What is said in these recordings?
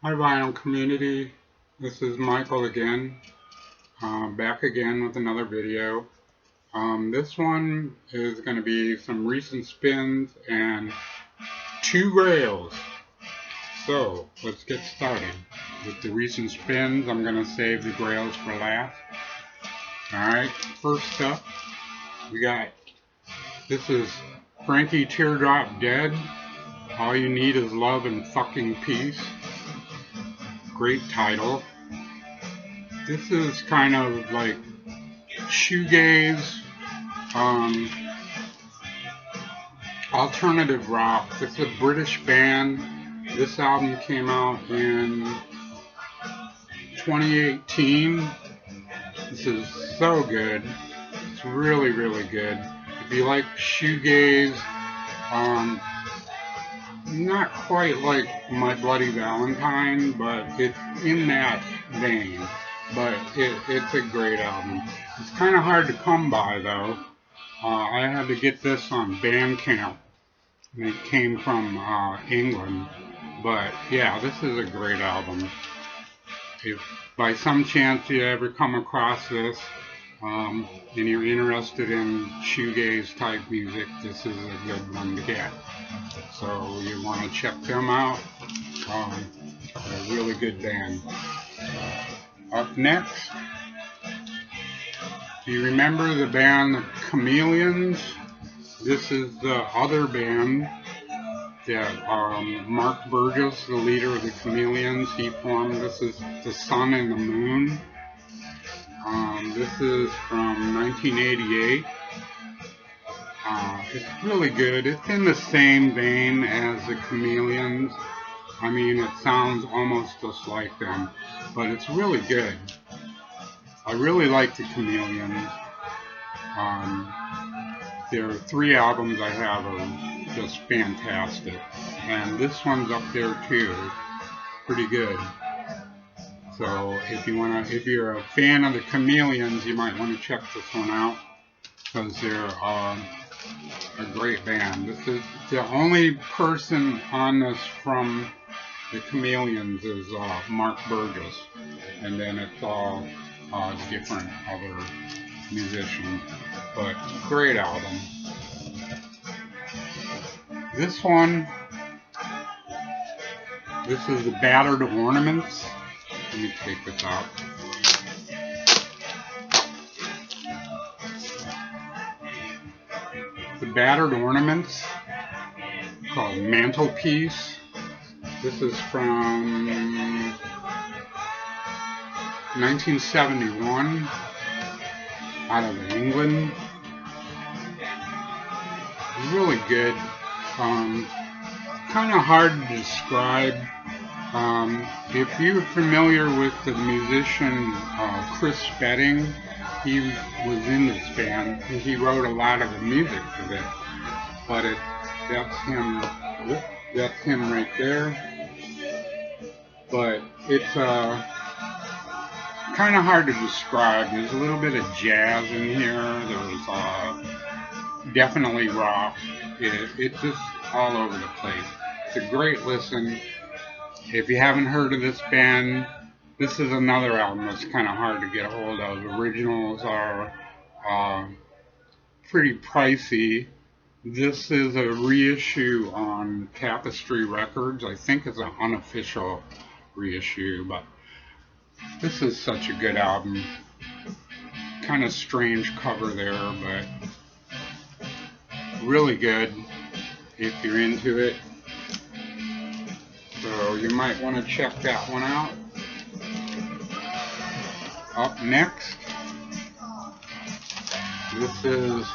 Hi vinyl community, this is Michael again, back again with another video. This one is going to be some recent spins and 2 Grails. So let's get started. With the recent spins, I'm going to save the Grails for last. Alright, first up, this is Frankie Teardrop Dead. All you need is love and fucking peace. Great title. This is kind of like shoegaze, alternative rock. This is a British band. This album came out in 2018. This is so good. It's really, really good. If you like shoegaze, not quite like My Bloody Valentine, but it's in that vein. But it's a great album. It's kind of hard to come by though. I had to get this on Bandcamp. It came from England. But yeah, this is a great album. If by some chance you ever come across this, and you're interested in shoegaze type music, this is a good one to get. So you want to check them out. They're a really good band. Up next, do you remember the band the Chameleons? This is the other band that Mark Burgess, the leader of the Chameleons, he formed. This is The Sun and the Moon. This is from 1988. It's really good. It's in the same vein as the Chameleons. I mean, it sounds almost just like them, but it's really good. I really like the Chameleons. Their 3 albums I have are just fantastic, and this one's up there too. Pretty good. So if you're a fan of the Chameleons, you might want to check this one out because they're a great band. This is the only person on this from the Chameleons is Mark Burgess, and then it's all different other musicians. But great album. This is the Battered Ornaments. Let me take this out. The Battered Ornaments, called Mantelpiece. This is from 1971, out of England. Really good. Kind of hard to describe. If you're familiar with the musician Chris Spedding, he was in this band. He wrote a lot of the music for this. But that's him. That's him right there. But it's kind of hard to describe. There's a little bit of jazz in here. There's definitely rock. It's just all over the place. It's a great listen. If you haven't heard of this band, this is another album that's kind of hard to get a hold of. Originals are pretty pricey. This is a reissue on Tapestry Records. I think it's an unofficial reissue, but this is such a good album. Kind of strange cover there, but really good if you're into it. So you might want to check that one out. Up next, this is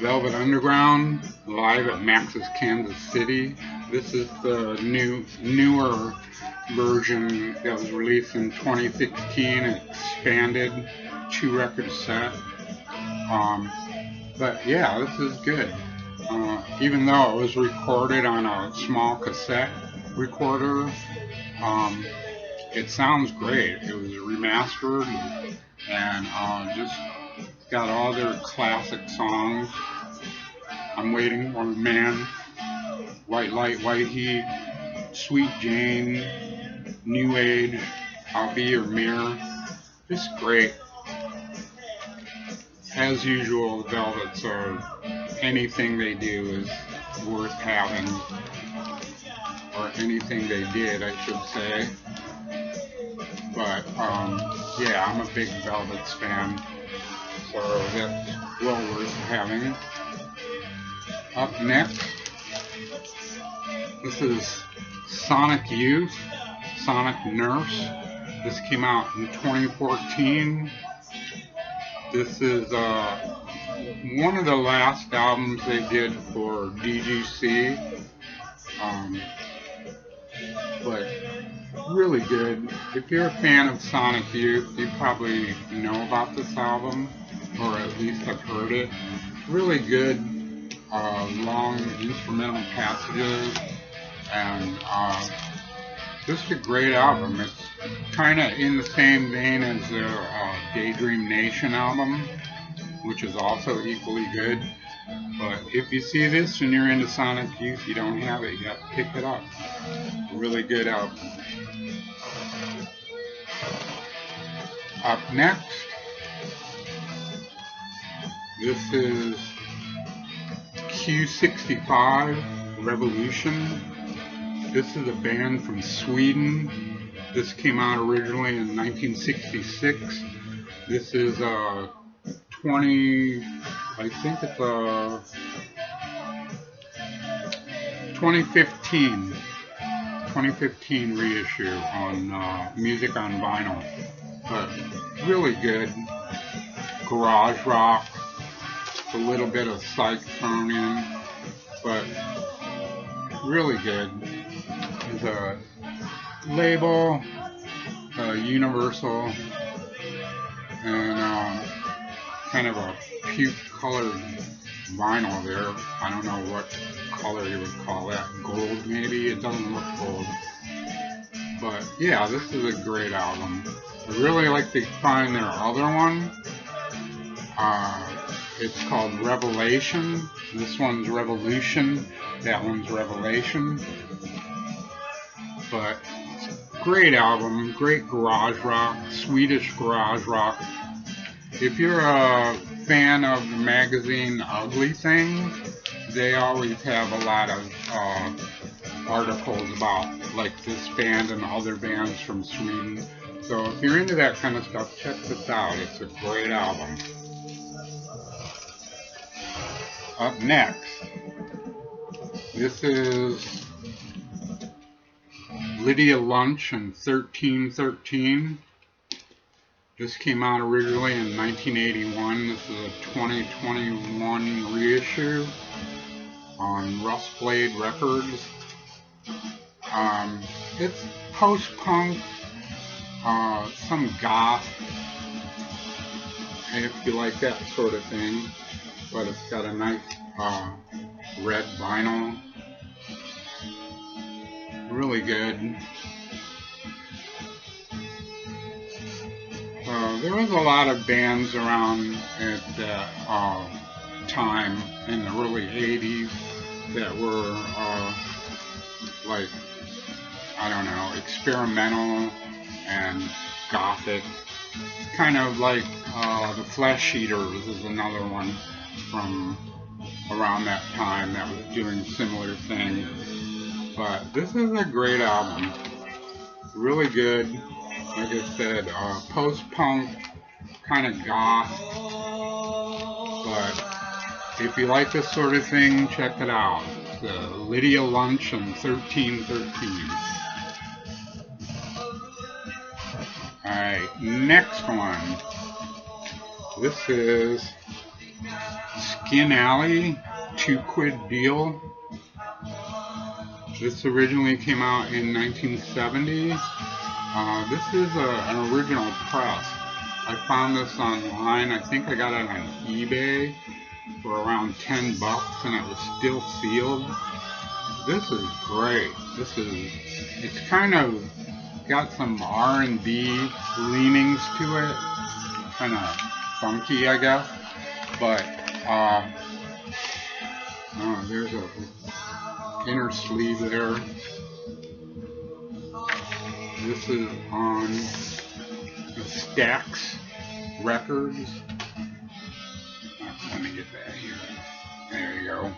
Velvet Underground live at Max's Kansas City. This is the newer version that was released in 2016, expanded 2-record set. But yeah, this is good. Even though it was recorded on a small cassette recorder, it sounds great. It was remastered and just got all their classic songs. I'm Waiting for a Man, White Light, White Heat, Sweet Jane, new age, I'll Be Your Mirror. Just great. As usual, Velvets are, anything they do is worth having, or anything they did, I should say. But yeah, I'm a big Velvets fan, so that's well worth having. Up next, this is Sonic Youth, Sonic Nurse. This came out in 2014. This is one of the last albums they did for DGC, but really good. If you're a fan of Sonic Youth, you probably know about this album, or at least have heard it. Really good, long instrumental passages, and just a great album. It's kind of in the same vein as their Daydream Nation album, which is also equally good. But if you see this and you're into Sonic Youth, you don't have it yet, pick it up. Really good album. Up next, this is Q65 Revolution. This is a band from Sweden. This came out originally in 1966. This is 2015 reissue on Music on Vinyl. But really good. Garage rock, a little bit of psych thrown in, but really good. There's a label, Universal, and kind of a puke colored vinyl there. I don't know what color you would call that. Gold maybe? It doesn't look gold. But yeah, this is a great album. I really like to find their other one. It's called Revelation. This one's Revolution. That one's Revelation. But great album, great garage rock, Swedish garage rock. If you're a fan of the magazine Ugly Things, they always have a lot of articles about like this band and other bands from Sweden. So if you're into that kind of stuff, check this out. It's a great album. Up next, this is Lydia Lunch and 1313. This came out originally in 1981. This is a 2021 reissue on Rustblade Records. It's post-punk, some goth, if you like that sort of thing. But it's got a nice red vinyl. Really good. There was a lot of bands around at that time in the early 80s that were like, I don't know, experimental and gothic. Kind of like the Flesh Eaters is another one from around that time that was doing similar things. But this is a great album. Really good. Like I said, post-punk, kind of goth. But if you like this sort of thing, check it out. It's Lydia Lunch and 1313. Alright, next one. This is Skin Alley, 2 Quid Deal. This originally came out in 1970. This is an original press. I found this online. I think I got it on eBay for around $10 and it was still sealed. This is great. It's kind of got some R&B leanings to it. Kind of funky, I guess. But, there's a inner sleeve there. This This is on the Stax Records. Let me get that here. There you go.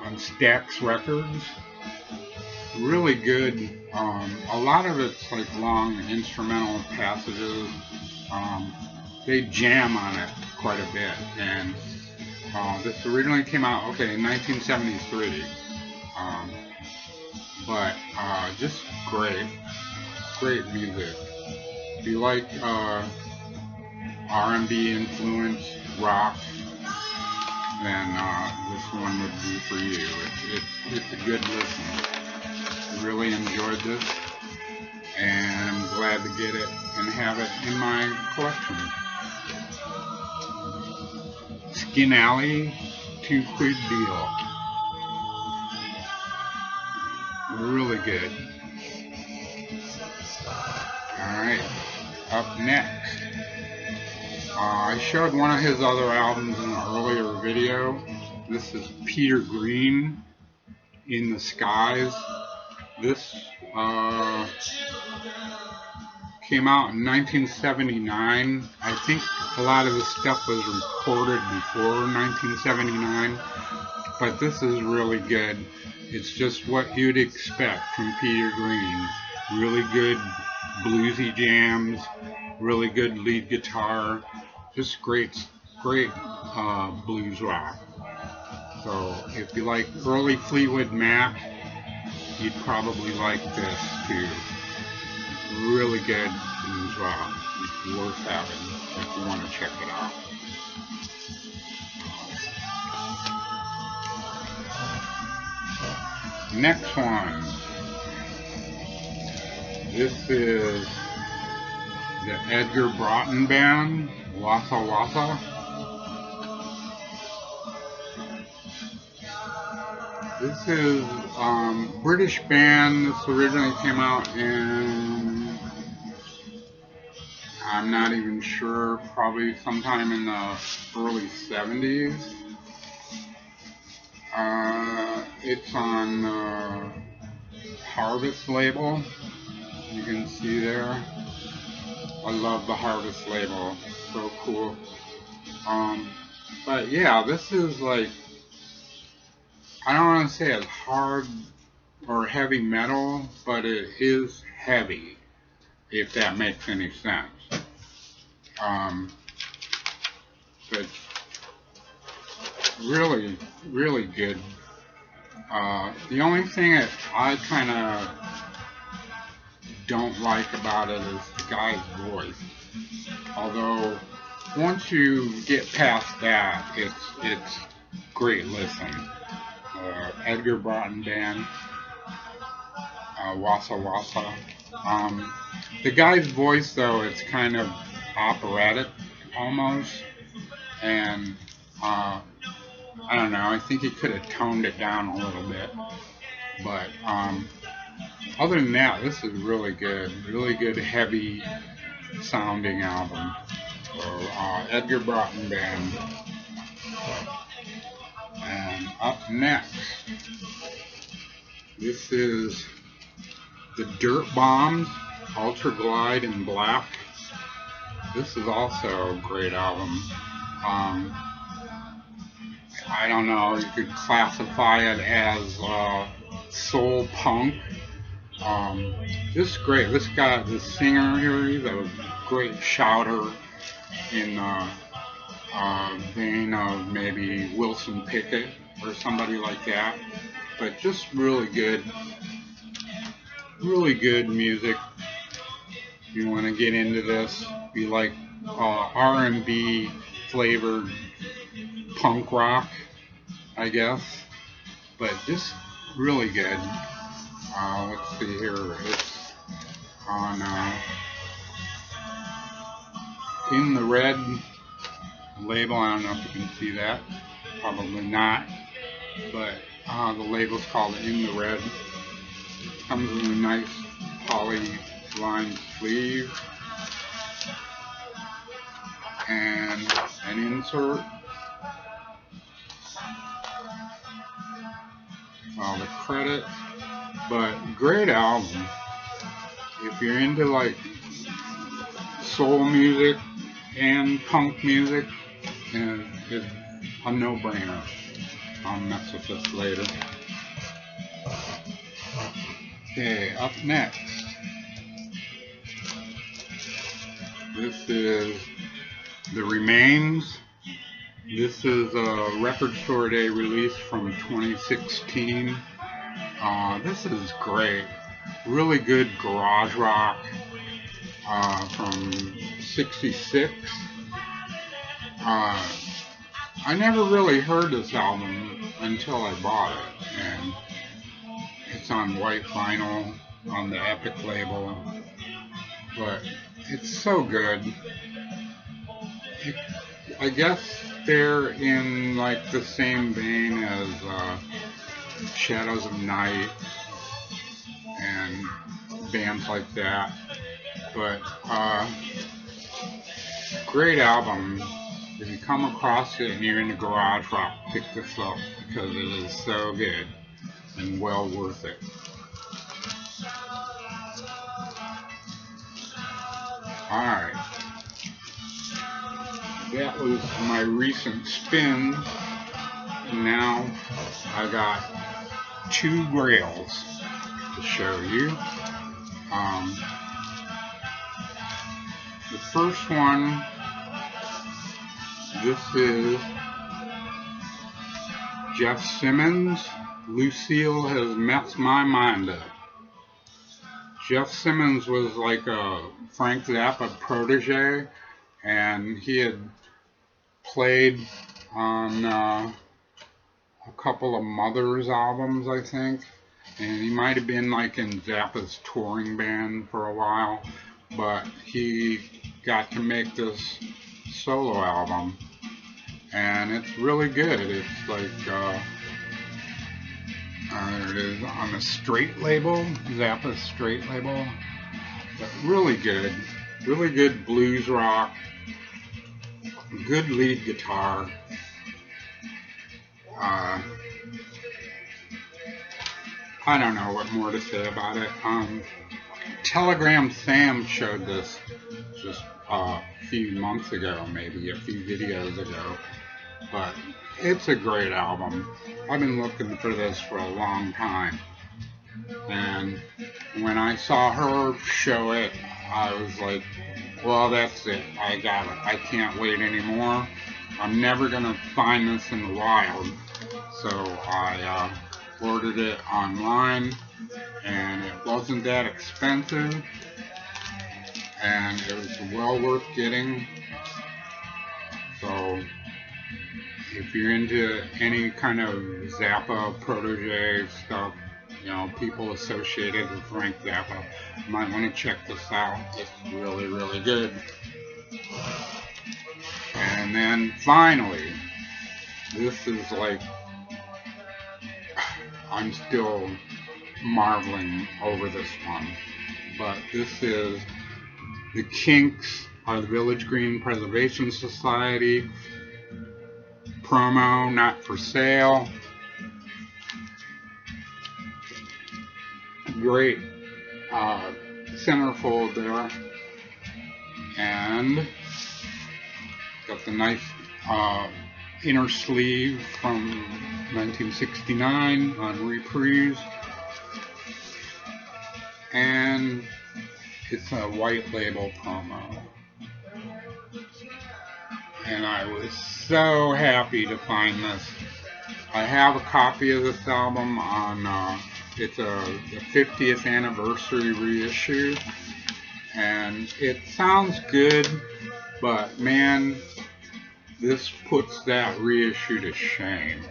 On Stax Records. Really good. A lot of it's like long instrumental passages. They jam on it quite a bit. And this originally came out, in 1973. But just great music. If you like R&B influenced rock, then this one would be for you. It's a good listen. Really enjoyed this, and I'm glad to get it and have it in my collection. Skin Alley, $2 deal. Really good. Alright, up next. I showed one of his other albums in an earlier video. This is Peter Green, In the Skies. This came out in 1979. I think a lot of the stuff was recorded before 1979, but this is really good. It's just what you'd expect from Peter Green. Really good bluesy jams, really good lead guitar, just great blues rock. So if you like early Fleetwood Mac, you'd probably like this too. Really good blues rock. It's worth having if you want to check it out. Next one. This is the Edgar Brothers Band, Wassa Wassa. This is British band. This originally came out in, I'm not even sure, probably sometime in the early 70s. It's on the Harvest label. You can see there. I love the Harvest label. So cool. But yeah, this is like, I don't want to say it's hard or heavy metal, but it is heavy, if that makes any sense. But really, really good. The only thing that I kind of don't like about it is the guy's voice. Although once you get past that, it's great listen. Edgar Brothers Band, Wassa Wassa. The guy's voice, though, it's kind of operatic almost, and I don't know, I think he could have toned it down a little bit, but other than that, this is really good heavy sounding album. So Edgar Brothers Band. And up next, this is the Dirt Bombs, Ultra Glide in Black. This is also a great album. I don't know, you could classify it as soul punk. Just great. This guy, the singer here, he's a great shouter in vein of maybe Wilson Pickett or somebody like that. But just really good music. If you want to get into this, if you like R&B flavored punk rock, I guess. But just really good. Let's see here. It's on In the Red label. I don't know if you can see that. Probably not. But the label's called In the Red. Comes with a nice poly-lined sleeve and an insert. The credit. But great album. if you're into like soul music and punk music, and it's a no-brainer. I'll mess with this later. Okay, up next, this is The Remains. This is a Record Store Day release from 2016. This is great. Really good garage rock from '66. I never really heard this album until I bought it, and it's on white vinyl on the Epic label, but it's so good. I guess they're in like the same vein as Shadows of Night and bands like that, but great album. If you come across it and you're into garage rock, pick this up because it is so good and well worth it. Alright, that was my recent spin. Now I got 2 Grails to show you. The first one, this is Jeff Simmons. Lucille has messed my mind up. Jeff Simmons was like a Frank Zappa protege, and he had played on a couple of Mother's albums, I think, and he might have been like in Zappa's touring band for a while, but he got to make this solo album, and it's really good. It's like there it is on the Straight label, Zappa's Straight label, but really good blues rock, good lead guitar. I don't know what more to say about it. Telegram Sam showed this just a few months ago, maybe a few videos ago, but it's a great album. I've been looking for this for a long time, and when I saw her show it, I was like, well, that's it, I got it, I can't wait anymore. I'm never gonna find this in the wild, so I ordered it online, and it wasn't that expensive, and it was well worth getting. So if you're into any kind of Zappa protege stuff, you know, people associated with Frank Zappa, you might want to check this out. It's really, really good. And then finally, this is like, I'm still marveling over this one, but this is the Kinks are the Village Green Preservation Society promo, not for sale. Great centerfold there, and got the nice inner sleeve from 1969 on Reprise, and it's a white label promo. And I was so happy to find this. I have a copy of this album on, it's the 50th anniversary reissue, and it sounds good, but man, this puts that reissue to shame.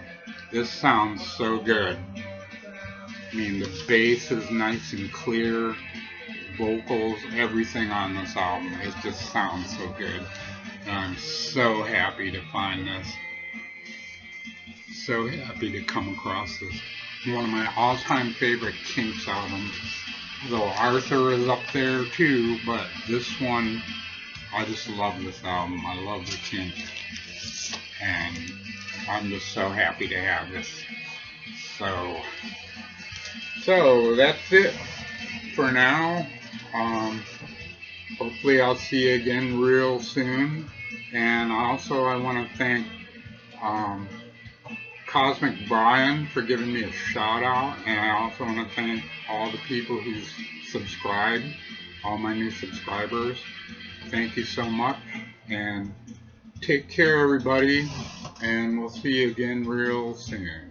This sounds so good. I mean, the bass is nice and clear, vocals, everything on this album, it just sounds so good. And I'm so happy to find this. So happy to come across this. One of my all-time favorite Kinks albums. Though Arthur is up there too, but this one, I just love this album. I love the Kinks. And I'm just so happy to have this. So that's it for now. Hopefully I'll see you again real soon. And also I want to thank Cosmic Brian for giving me a shout out, and I also want to thank all the people who subscribed, all my new subscribers. Thank you so much, and take care everybody, and we'll see you again real soon.